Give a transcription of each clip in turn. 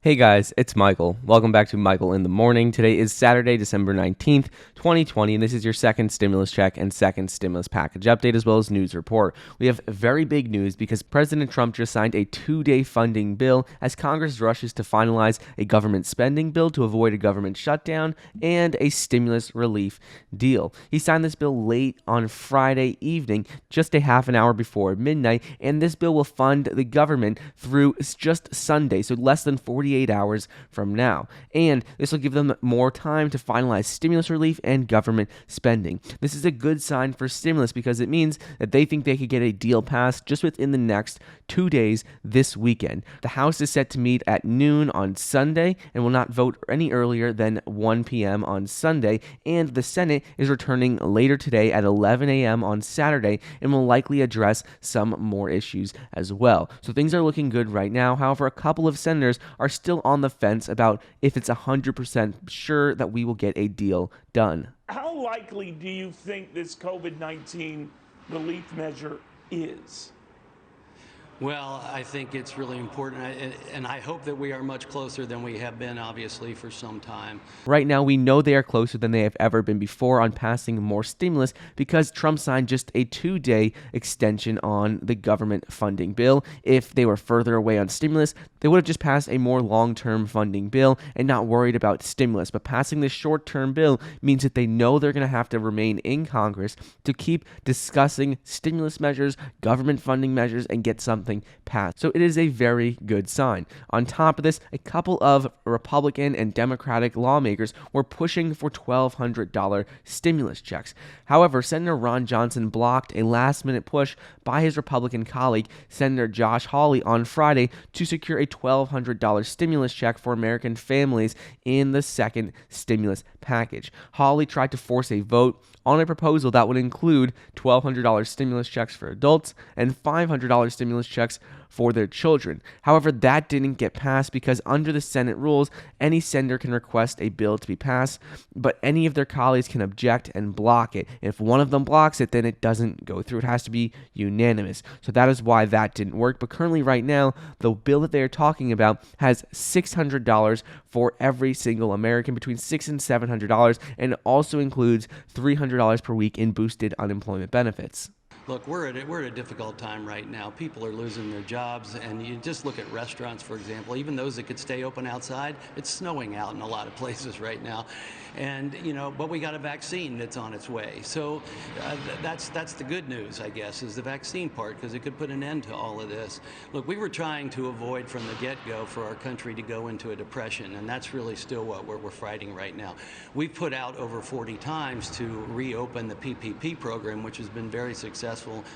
Hey guys, it's Michael. Welcome back to Michael in the Morning. Today is Saturday, December 19th, 2020, and this is your second stimulus check and second stimulus package update, as well as news report. We have very big news because President Trump just signed a 2-day funding bill as Congress rushes to finalize a government spending bill to avoid a government shutdown and a stimulus relief deal. He signed this bill late on Friday evening, just a half an hour before midnight, and this bill will fund the government through just Sunday, so less than 48 hours from now. And this will give them more time to finalize stimulus relief and government spending. This is a good sign for stimulus because it means that they think they could get a deal passed just within the next 2 days this weekend. The House is set to meet at noon on Sunday and will not vote any earlier than 1 p.m. on Sunday, and the Senate is returning later today at 11 a.m. on Saturday and will likely address some more issues as well. So things are looking good right now. However, a couple of senators are still on the fence about if it's 100% sure that we will get a deal done. How likely do you think this COVID-19 relief measure is? Well, I think it's really important, and I hope that we are much closer than we have been, obviously, for some time. Right now, we know they are closer than they have ever been before on passing more stimulus because Trump signed just a 2-day extension on the government funding bill. If they were further away on stimulus, they would have just passed a more long-term funding bill and not worried about stimulus. But passing this short-term bill means that they know they're going to have to remain in Congress to keep discussing stimulus measures, government funding measures, and get something passed. So it is a very good sign. On top of this, a couple of Republican and Democratic lawmakers were pushing for $1,200 stimulus checks. However, Senator Ron Johnson blocked a last-minute push by his Republican colleague, Senator Josh Hawley, on Friday to secure a $1,200 stimulus check for American families in the second stimulus package. Hawley tried to force a vote on a proposal that would include $1,200 stimulus checks for adults and $500 stimulus checks for their children. However, that didn't get passed because under the Senate rules, any senator can request a bill to be passed, but any of their colleagues can object and block it. If one of them blocks it, then it doesn't go through. It has to be unanimous. So that is why that didn't work. But currently right now, the bill that they are talking about has $600 for every single American, between $600 and $700, and it also includes $300 per week in boosted unemployment benefits. Look, we're at a difficult time right now. People are losing their jobs, and you just look at restaurants, for example, even those that could stay open outside. It's snowing out in a lot of places right now, and but we got a vaccine that's on its way. So that's the good news, I guess, is the vaccine part, because it could put an end to all of this. Look, we were trying to avoid from the get-go for our country to go into a depression, and that's really still what we're fighting right now. We've put out over 40 times to reopen the PPP program, which has been very successful.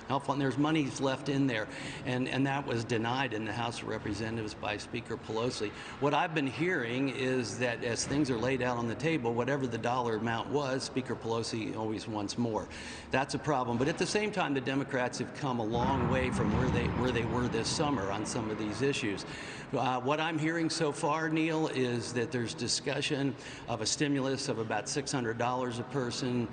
Helpful, and there's monies left in there, and that was denied in the House of Representatives by Speaker Pelosi. What I've been hearing is that as things are laid out on the table, whatever the dollar amount was, Speaker Pelosi always wants more. That's a problem. But at the same time, the Democrats have come a long way from where they were this summer on some of these issues. What I'm hearing so far, Neil, is that there's discussion of a stimulus of about $600 a person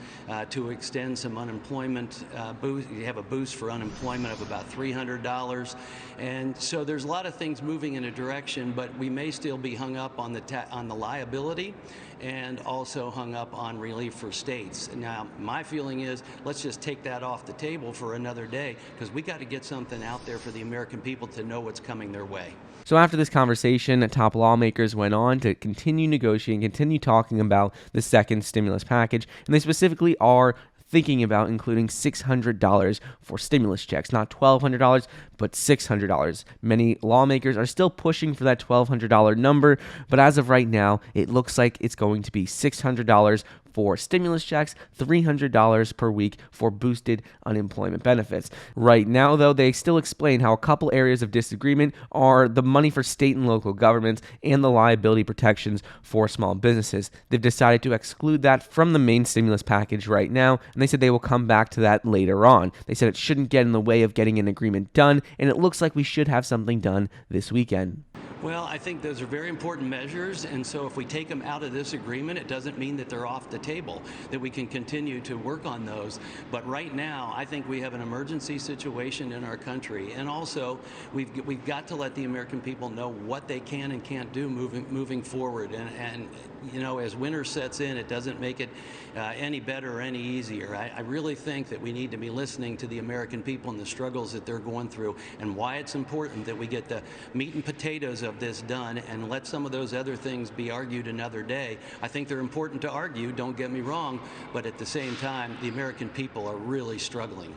to extend some unemployment boost. You have a boost for unemployment of about $300, and so there's a lot of things moving in a direction, but we may still be hung up on the liability, and also hung up on relief for states. Now, my feeling is let's just take that off the table for another day, because we got to get something out there for the American people to know what's coming their way. So after this conversation, top lawmakers went on to continue negotiating, continue talking about the second stimulus package, and they specifically are thinking about including $600 for stimulus checks, not $1,200, but $600. Many lawmakers are still pushing for that $1,200 number, but as of right now, it looks like it's going to be $600 for stimulus checks, $300 per week for boosted unemployment benefits. Right now, though, they still explain how a couple areas of disagreement are the money for state and local governments and the liability protections for small businesses. They've decided to exclude that from the main stimulus package right now, and they said they will come back to that later on. They said it shouldn't get in the way of getting an agreement done, and it looks like we should have something done this weekend. Well, I think those are very important measures, and so if we take them out of this agreement, it doesn't mean that they're off the table, that we can continue to work on those. But right now, I think we have an emergency situation in our country, and also we've got to let the American people know what they can and can't do moving forward. And you know, as winter sets in, it doesn't make it any better or any easier. I really think that we need to be listening to the American people and the struggles that they're going through, and why it's important that we get the meat and potatoes of this done and let some of those other things be argued another day. I think they're important to argue, don't get me wrong, but at the same time, the American people are really struggling.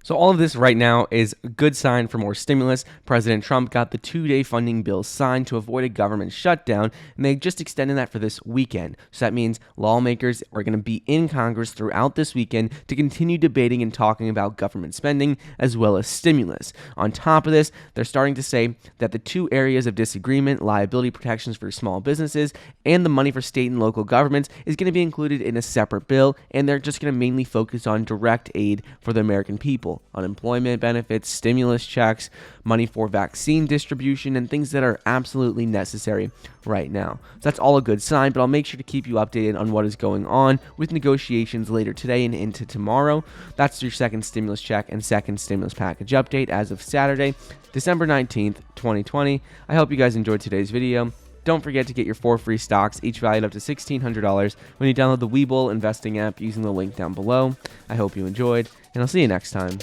So all of this right now is a good sign for more stimulus. President Trump got the 2-day funding bill signed to avoid a government shutdown, and they just extended that for this weekend. So that means lawmakers are going to be in Congress throughout this weekend to continue debating and talking about government spending as well as stimulus. On top of this, they're starting to say that the two areas of disagreement, liability protections for small businesses and the money for state and local governments, is going to be included in a separate bill, and they're just going to mainly focus on direct aid for the American people. Unemployment benefits, stimulus checks, money for vaccine distribution, and things that are absolutely necessary right now. So that's all a good sign, but I'll make sure to keep you updated on what is going on with negotiations later today and into tomorrow. That's your second stimulus check and second stimulus package update as of Saturday, December 19th, 2020. I hope you guys enjoyed today's video. Don't forget to get your 4 free stocks, each valued up to $1,600, when you download the Webull investing app using the link down below. I hope you enjoyed, and I'll see you next time.